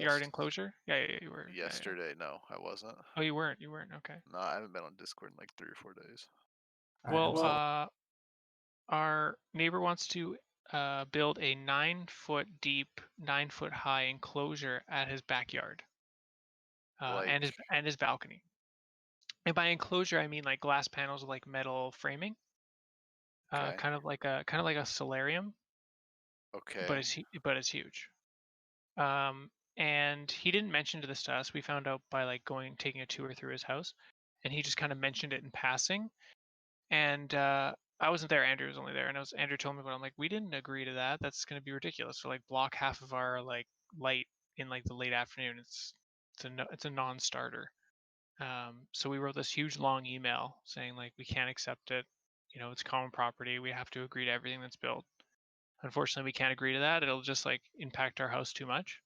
backyard enclosure? Yeah, you were. Yeah, yeah. Yesterday, no, I wasn't. Oh, you weren't. You weren't. Okay. No, I haven't been on Discord in like 3 or 4 days. All right, I'm Well, still. our neighbor wants to build a 9 foot deep, 9 foot high enclosure at his backyard, and his Like, balcony. And by enclosure, I mean like glass panels with like metal framing, okay, kind of like a solarium, but okay. it's huge. And he didn't mention this to us. We found out by like taking a tour through his house, and he just kind of mentioned it in passing. And I wasn't there. Andrew was only there, and Andrew told me, but I'm like, we didn't agree to that. That's going to be ridiculous. So like block half of our like light in like the late afternoon. It's a non-starter. So we wrote this huge long email saying like we can't accept it. It's common property. We have to agree to everything that's built. Unfortunately, we can't agree to that. It'll just like impact our house too much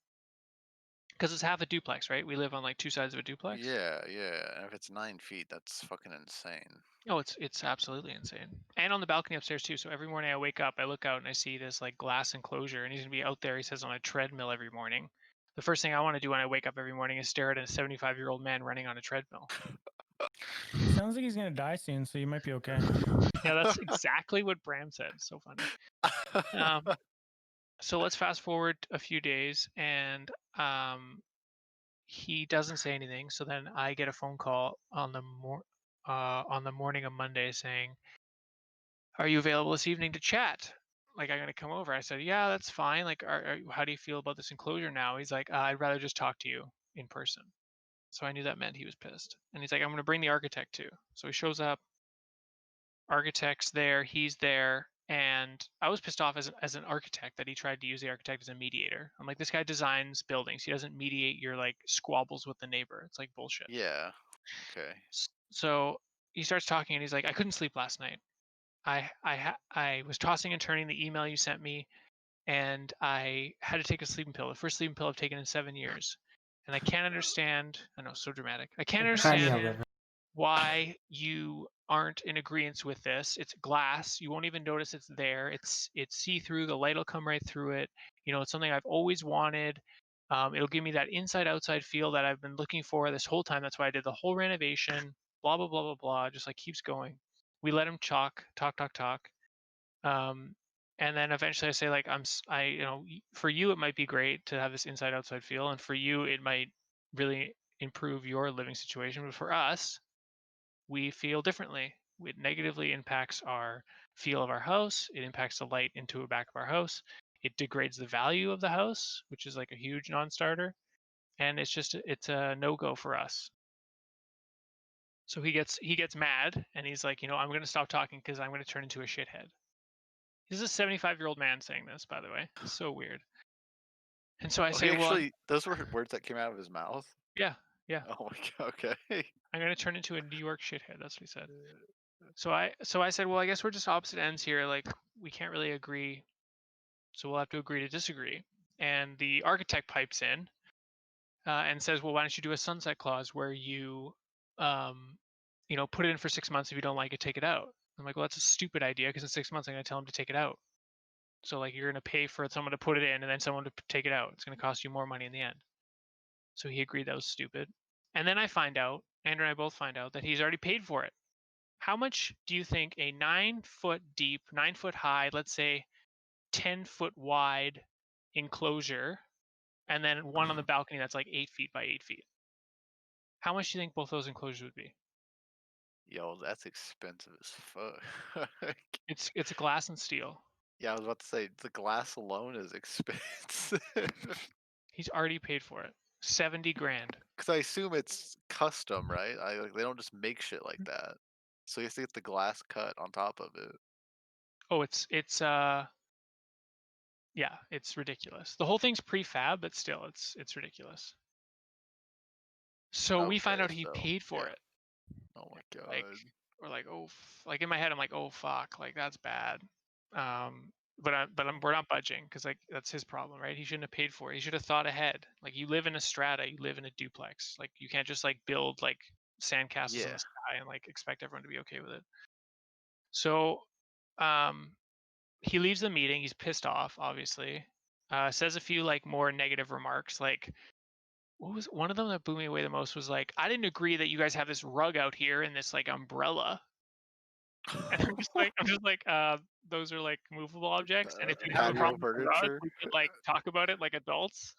because it's half a duplex, right? We live on like two sides of a duplex. Yeah, yeah, and if it's 9 feet, that's fucking insane. Oh, it's absolutely insane. And on the balcony upstairs too. So every morning I wake up, I look out and I see this like glass enclosure, and he's gonna be out there. He says on a treadmill every morning. The first thing I want to do when I wake up every morning is stare at a 75-year-old man running on a treadmill. He sounds like he's gonna die soon, so you might be okay. Yeah, that's exactly what Bram said. So funny. So let's fast forward a few days, and he doesn't say anything. So then I get a phone call on the morning of Monday saying, "Are you available this evening to chat? Like, I'm gonna come over." I said, "Yeah, that's fine. Like, how do you feel about this enclosure now?" He's like, "I'd rather just talk to you in person." So I knew that meant he was pissed. And he's like, "I'm gonna bring the architect too." So he shows up. Architect's there. He's there. And I was pissed off as an architect that he tried to use the architect as a mediator. I'm like, this guy designs buildings. He doesn't mediate your like squabbles with the neighbor. It's like bullshit. Yeah, okay. So he starts talking and he's like, "I couldn't sleep last night. I was tossing and turning the email you sent me, and I had to take a sleeping pill. The first sleeping pill I've taken in 7 years, and I can't understand." I know, so dramatic. "I can't understand why you aren't in agreement with this. It's glass. You won't even notice it's there. It's see through. The light will come right through it. It's something I've always wanted. It'll give me that inside outside feel that I've been looking for this whole time. That's why I did the whole renovation. Blah blah blah blah blah." Just like keeps going. We let him talk. Um, and then eventually I say like for you it might be great to have this inside outside feel, and for you it might really improve your living situation, but for us we feel differently. It negatively impacts our feel of our house. It impacts the light into the back of our house. It degrades the value of the house, which is like a huge non-starter. And it's a no-go for us. So he gets mad and he's like, I'm going to stop talking because I'm going to turn into a shithead. This is a 75-year-old man saying this, by the way. It's so weird. And so I Oh, say, he well, actually those were words that came out of his mouth? yeah, yeah, Oh my god, okay. I'm going to turn into a New York shithead. That's what he said. So I said, well, I guess we're just opposite ends here. Like we can't really agree, so we'll have to agree to disagree. And the architect pipes in and says, well, why don't you do a sunset clause where um, put it in for 6 months. If you don't like it, take it out. I'm like, well, that's a stupid idea because in 6 months I'm going to tell him to take it out. So like you're going to pay for someone to put it in and then someone to take it out. It's going to cost you more money in the end. So he agreed that was stupid. And then Andrew and I both find out that he's already paid for it. How much do you think a 9 foot deep, 9 foot high, let's say 10 foot wide enclosure, and then one on the balcony that's like 8 feet by 8 feet? How much do you think both those enclosures would be? Yo, that's expensive as fuck. It's glass and steel. Yeah, I was about to say, the glass alone is expensive. He's already paid for it. 70 grand. Because I assume it's custom, right? Like, they don't just make shit like that. So you have to get the glass cut on top of it. Oh, it's yeah, it's ridiculous. The whole thing's prefab, but still it's ridiculous. So we find Okay, out he so paid for yeah. it. Oh my Like god. we're like, oh, like in my head I'm like, oh fuck, like that's bad. We're not budging because like that's his problem, right? He shouldn't have paid for it. He should have thought ahead. Like you live in a strata, you live in a duplex. Like you can't just like build like sandcastles in Yeah. the sky and like expect everyone to be okay with it. So um he leaves the meeting. He's pissed off, obviously. Says a few like more negative remarks, like what was one of them that blew me away the most was like, I didn't agree that you guys have this rug out here and this like umbrella. And I'm just like, those are like movable objects. And if you have a Patio problem with the rug, furniture. we could like talk about it like adults.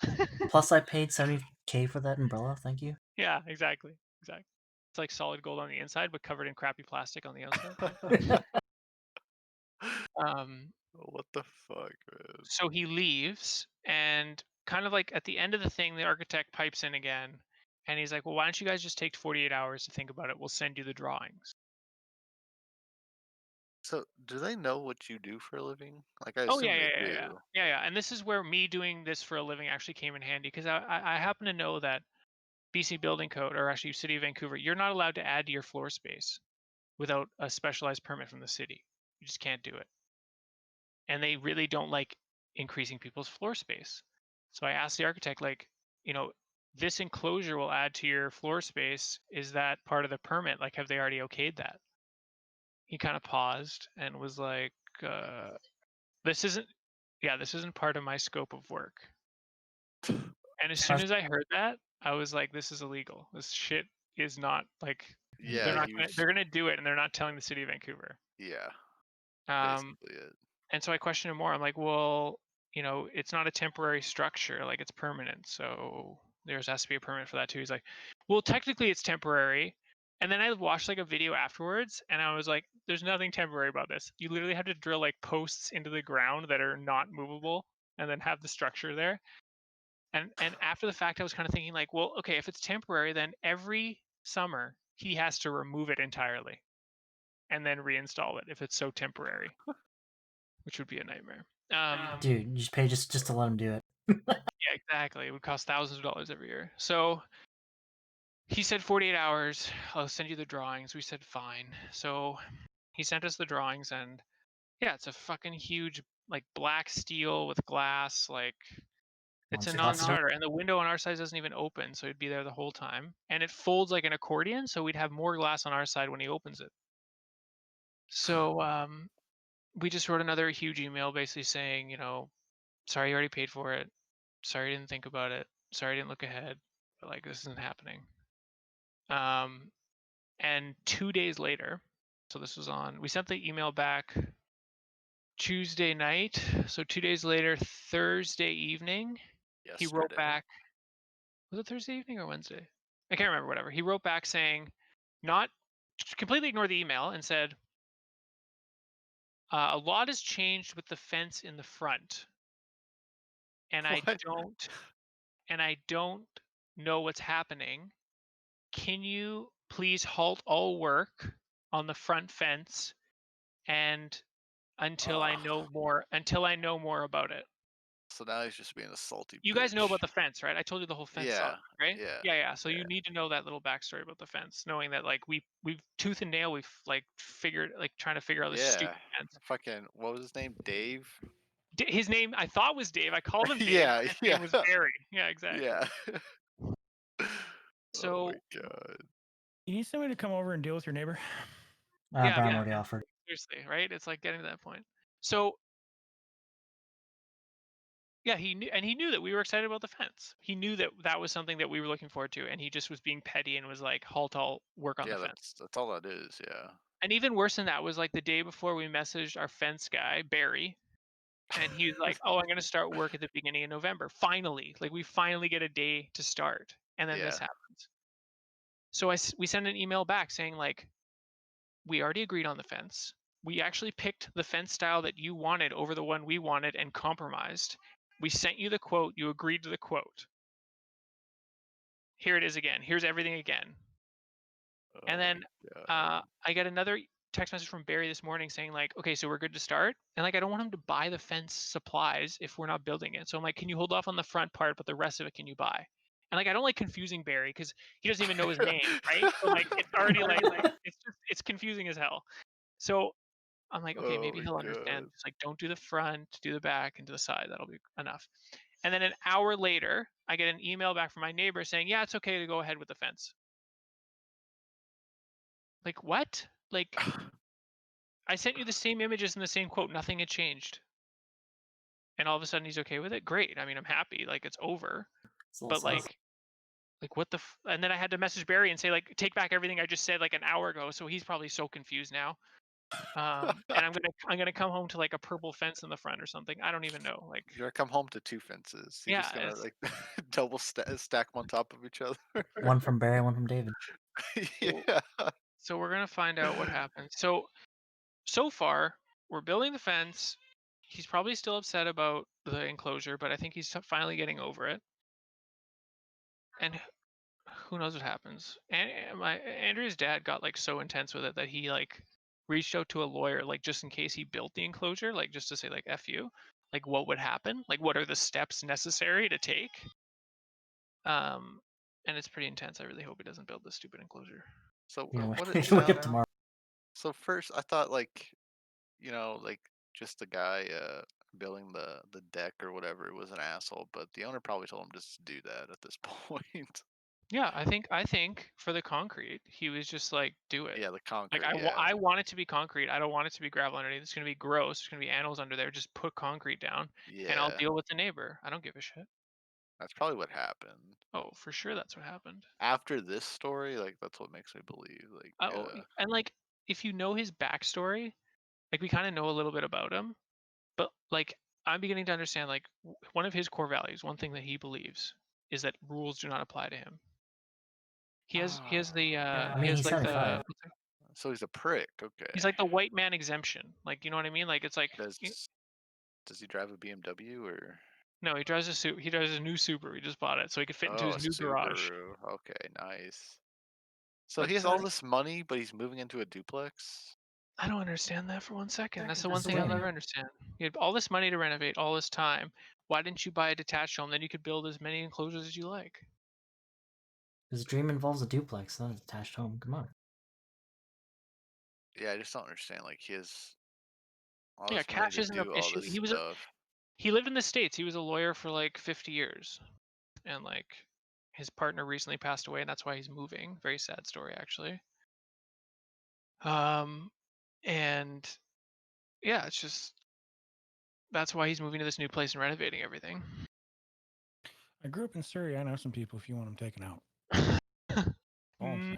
Plus, I paid $70K for that umbrella. Thank you. Yeah, exactly. Exactly. It's like solid gold on the inside, but covered in crappy plastic on the outside. Um, What the fuck, man? so he leaves, and kind of like at the end of the thing, the architect pipes in again, and he's like, "Well, why don't you guys just take 48 hours to think about it? We'll send you the drawings." So, do they know what you do for a living? Like, I Oh assume yeah, they yeah, yeah, yeah, do. yeah, yeah. And this is where me doing this for a living actually came in handy because I happen to know that BC Building Code, or actually City of Vancouver, you're not allowed to add to your floor space without a specialized permit from the city. You just can't do it. And they really don't like increasing people's floor space. So I asked the architect, like, you know, this enclosure will add to your floor space. Is that part of the permit? Like, have they already okayed that? He kind of paused and was like, uh, this isn't, yeah, this isn't part of my scope of work. And as soon as I heard that, I was like, this is illegal. This shit is not like, Yeah, they're gonna do it and they're not telling the city of Vancouver. yeah, Um, basically it. And so I questioned him more. I'm like, well, it's not a temporary structure, like it's permanent. So there has to be a permit for that too. He's like, well, technically it's temporary. And then I watched like a video afterwards and I was like, there's nothing temporary about this. You literally have to drill like posts into the ground that are not movable and then have the structure there. And after the fact, I was kind of thinking like, well, okay, if it's temporary, then every summer he has to remove it entirely and then reinstall it if it's so temporary, which would be a nightmare. Dude, you just pay just to let him do it. Yeah, exactly. It would cost thousands of dollars every year. So he said 48 hours. I'll send you the drawings. We said fine. So he sent us the drawings, and yeah, it's a fucking huge like black steel with glass. Like it's a Monstrosity. non-starter, and the window on our side doesn't even open, so it'd be there the whole time. And it folds like an accordion, so we'd have more glass on our side when he opens it. So we just wrote another huge email basically saying, sorry you already paid for it. Sorry I didn't think about it. Sorry I didn't look ahead. But like this isn't happening. And 2 days later, so this was we sent the email back Tuesday night. So 2 days later, Thursday evening, he wrote Yesterday. back. Was it Thursday evening or Wednesday? I can't remember. Whatever. He wrote back saying, not completely ignored the email and said, a lot has changed with the fence in the front, and What? I don't know what's happening. Can you please halt all work on the front fence and until I Ugh. know more about it. So now he's just being a salty You guys know bitch. about the fence, right? I told you the whole fence saga, Yeah, right? yeah, Yeah, yeah. So yeah, you need to know that little backstory about the fence, knowing that like we've tooth and nail, we've like figured like trying to figure out this yeah. stupid fence. Fucking, what was his name? Dave? His name I thought was Dave. I called him Dave. Yeah, His yeah, name was Barry. Yeah, exactly. yeah. Oh my So god. You need somebody to come over and deal with your neighbor. yeah, Brown yeah, already offered. seriously, right? It's like getting to that point. So yeah, he knew that we were excited about the fence. He knew that that was something that we were looking forward to, and he just was being petty and was like, "Halt all work on the Yeah, fence." that's all that is, yeah. And even worse than that was like the day before we messaged our fence guy Barry, and he was like, "Oh, I'm gonna start work at the beginning of November. Finally, like we finally get a day to start." And then this Yeah. happens. So we sent an email back saying like, "We already agreed on the fence. We actually picked the fence style that you wanted over the one we wanted and compromised. We sent you the quote. You agreed to the quote. Here it is again. Here's everything again." And Oh then my god. I get another text message from Barry this morning saying like, okay, so we're good to start. And like, I don't want him to buy the fence supplies if we're not building it. So I'm like, can you hold off on the front part, but the rest of it can you buy? And like, I don't like confusing Barry because he doesn't even know his name, right? So like, it's already like, it's confusing as hell. So I'm like, okay, Oh maybe my he'll understand. god. Just like, don't do the front, do the back, and to the side. That'll be enough. And then an hour later, I get an email back from my neighbor saying, yeah, it's okay to go ahead with the fence. Like what? Like I sent you the same images and the same quote. Nothing had changed. And all of a sudden he's okay with it. Great. I mean, I'm happy. Like it's over. It's a little But sus. like Like what the and then I had to message Barry and say like take back everything I just said like an hour ago. So he's probably so confused now. And I'm gonna come home to like a purple fence in the front or something. I don't even know. Like You're gonna come home to 2 fences. You're yeah, just gonna like double stack them on top of each other. One from Barry, one from David. Yeah. so we're gonna find out what happens. So far we're building the fence. He's probably still upset about the enclosure, but I think he's finally getting over it. And who knows what happens. And Andrea's dad got like so intense with it that he like reached out to a lawyer like just in case he built the enclosure, like just to say like F you, like what would happen, like what are the steps necessary to take. And it's pretty intense. I really hope he doesn't build this stupid enclosure. So Yeah, what we it wake up sound, tomorrow. so first I thought like, like just the guy building the deck or whatever was an asshole, but the owner probably told him just to do that at this point. Yeah, I think for the concrete, he was just like, do it. Yeah, the Like concrete. I want it to be concrete. I don't want it to be gravel underneath. It's gonna be gross. There's gonna be animals under there. Just put concrete down, and I'll Yeah, deal with the neighbor. I don't give a shit. that's probably what happened. Oh, for sure, that's what happened. After this story, like that's what makes me believe. Like, Oh, and like if you know his backstory, like we kind of know a little bit about him, but like I'm beginning to understand like one of his core values, one thing that he believes is that rules do not apply to him. He has the I he mean, has he's like 75. so he's a prick. Okay. he's like the white man exemption. Like you know what I mean? Like it's like Does he drive a BMW or? no, he drives he drives a new Subaru. He just bought it so he could fit into Oh, his a new garage. Subaru. Okay, nice. So But he has all this money, but he's moving into a duplex. I don't understand that for 1 second. That's the one That's the thing I'll way. never understand. You had all this money to renovate, all this time. Why didn't you buy a detached home? Then you could build as many enclosures as you like. His dream involves a duplex, not a detached home. Come on. Yeah, I just don't understand. Like he has all Yeah, this money cash to isn't an do all issue. this stuff. He lived in the States. He was a lawyer for like 50 years. And like his partner recently passed away and that's why he's moving. Very sad story actually. And yeah, it's just that's why he's moving to this new place and renovating everything. I grew up in Surrey. I know some people if you want them taken out. All I'm saying.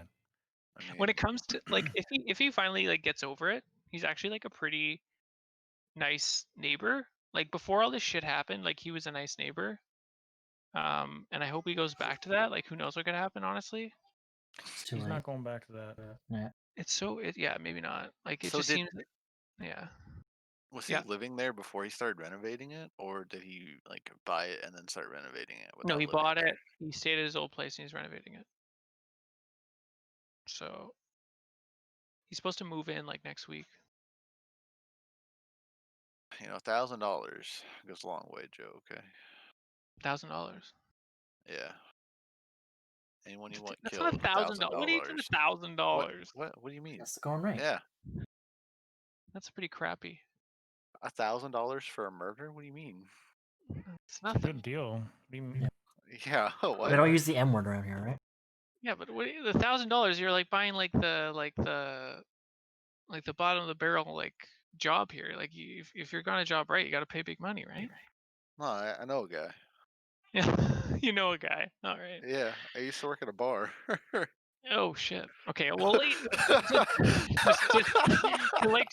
I mean, When it comes to like if he finally like gets over it, he's actually like a pretty nice neighbor. Like before all this shit happened, like he was a nice neighbor. And I hope he goes back to that. Like who knows what could happen, honestly. It's too He's late. not going back to that. Yeah. It's so yeah, maybe not. Like it So just did- seems yeah. was he Yeah. living there before he started renovating it, or did he like buy it and then start renovating it? No, he living bought there? it. He stayed at his old place and he's renovating it. So he's supposed to move in like next week. $1,000 goes a long way, Joe. Okay. $1,000. Yeah. Anyone you want That's killed? not $1,000. What do you think $1,000? What do you mean? That's the going rate. Yeah. That's pretty crappy. $1,000 for a murder? What do you mean? It's It's a nothing. good deal. What do you mean? Yeah. We What? don't use the M word around here, right? Yeah, but what, the $1,000 you're like buying like the bottom of the barrel like job here. Like if you're gonna job right, you got to pay big money, right? No, I know a guy. Yeah, you know a guy. All right. Yeah, I used to work at a bar. Oh shit. Okay. Well,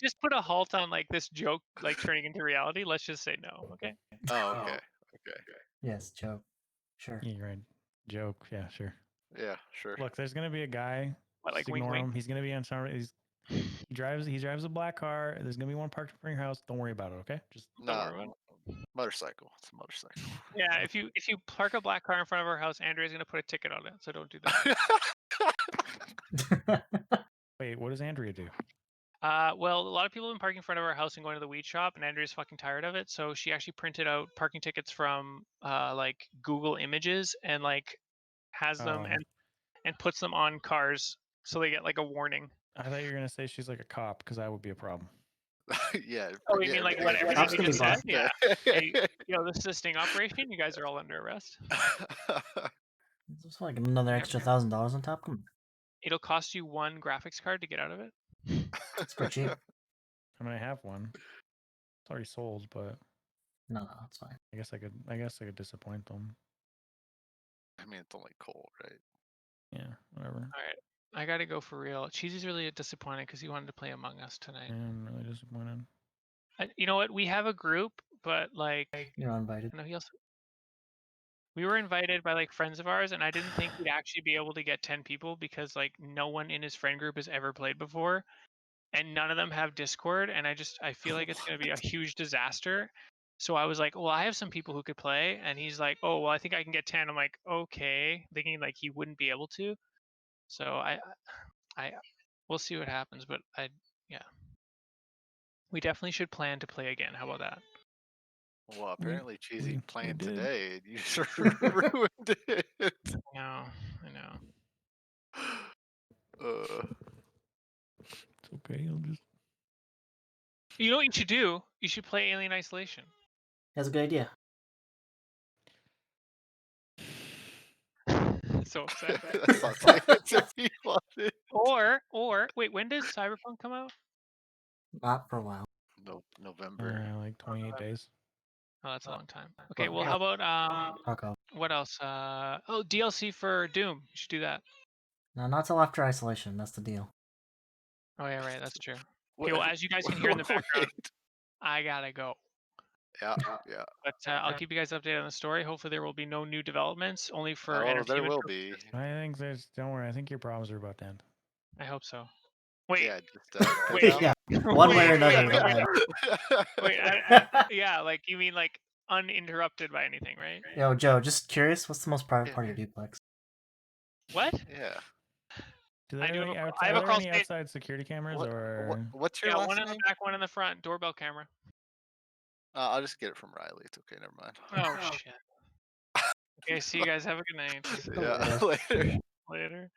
just put a halt on like this joke like turning into reality. Let's just say no. Okay. Oh, okay. Okay. Yes, joke. Sure. Yeah, you're right. Joke. Yeah, sure. Yeah, sure. Look, there's gonna be a guy. What, like Just wink, ignore wink? him. He's gonna be on some. He drives a black car. There's gonna be one parked in front of your house. Don't worry about it. Okay. Just Don't No, worry about it. motorcycle. It's a motorcycle. Yeah. If you park a black car in front of our house, Andrea's gonna put a ticket on it. So don't do that. wait. What does Andrea do? Well, a lot of people have been parking in front of our house and going to the weed shop, and Andrea's fucking tired of it. So she actually printed out parking tickets from like Google Images and like has them Oh. and puts them on cars so they get like a warning. I thought you were gonna say she's like a cop, because that would be a problem. Yeah. Oh, you mean like what everything Cops that can be gets said? bought. Yeah. Hey, this is a sting operation. You guys are all under arrest. It's like another extra $1,000 on top. Come on. It'll cost you one graphics card to get out of it. It's pretty cheap. I mean, I have one. It's already sold, but No, it's fine. I guess I could disappoint them. I mean, it's only Cole, right? Yeah, whatever. All right, I gotta go for real. Cheesy's really disappointed because he wanted to play Among Us tonight. I'm really disappointed. You know what? We have a group, but like, You're uninvited. no, we were invited by like friends of ours, and I didn't think we'd actually be able to get 10 people because like no one in his friend group has ever played before, and none of them have Discord, and I feel like it's gonna be a huge disaster. So I was like, well, I have some people who could play, and he's like, oh, well, I think I can get 10. I'm like, okay, thinking like he wouldn't be able to. So we'll see what happens, but yeah, we definitely should plan to play again. How about that? Well, apparently Cheesy we playing did. today, and you just ruined it. I know. It's okay. I'll just. You know what you should do? You should play Alien Isolation. That's a good idea. So upset. That's not the answer he wanted. Or wait, when does Cyberpunk come out? Not for a while. No, November. Like 28 days. Oh, that's a long time. Okay, Well, well, how about Fuck off. what else? Oh, DLC for Doom. You should do that. No, not till after Isolation. That's the deal. Oh yeah, right. That's true. What- Okay, well, as you guys can hear in the background, Wait. I gotta go. Yeah. But I'll keep you guys updated on the story. Hopefully, there will be no new developments. Only for Oh, entertainment. there will be. I think there's. Don't worry. I think your problems are about to end. I hope so. Wait. Yeah, just Wait. Yeah, one way or another. Wait. Yeah, like you mean like uninterrupted by anything, right? Yo, Joe, just curious, what's the most private part of your duplex? What? Yeah. Do I they do have have any, a- outside, I have a are there crawl any space. outside security cameras or? What's your Yeah, last one in name? the back, one in the front. Doorbell camera. I'll just get it from Riley. It's okay. Never mind. Oh shit. Okay, see you guys. Have a good night. Yeah. Later. Later.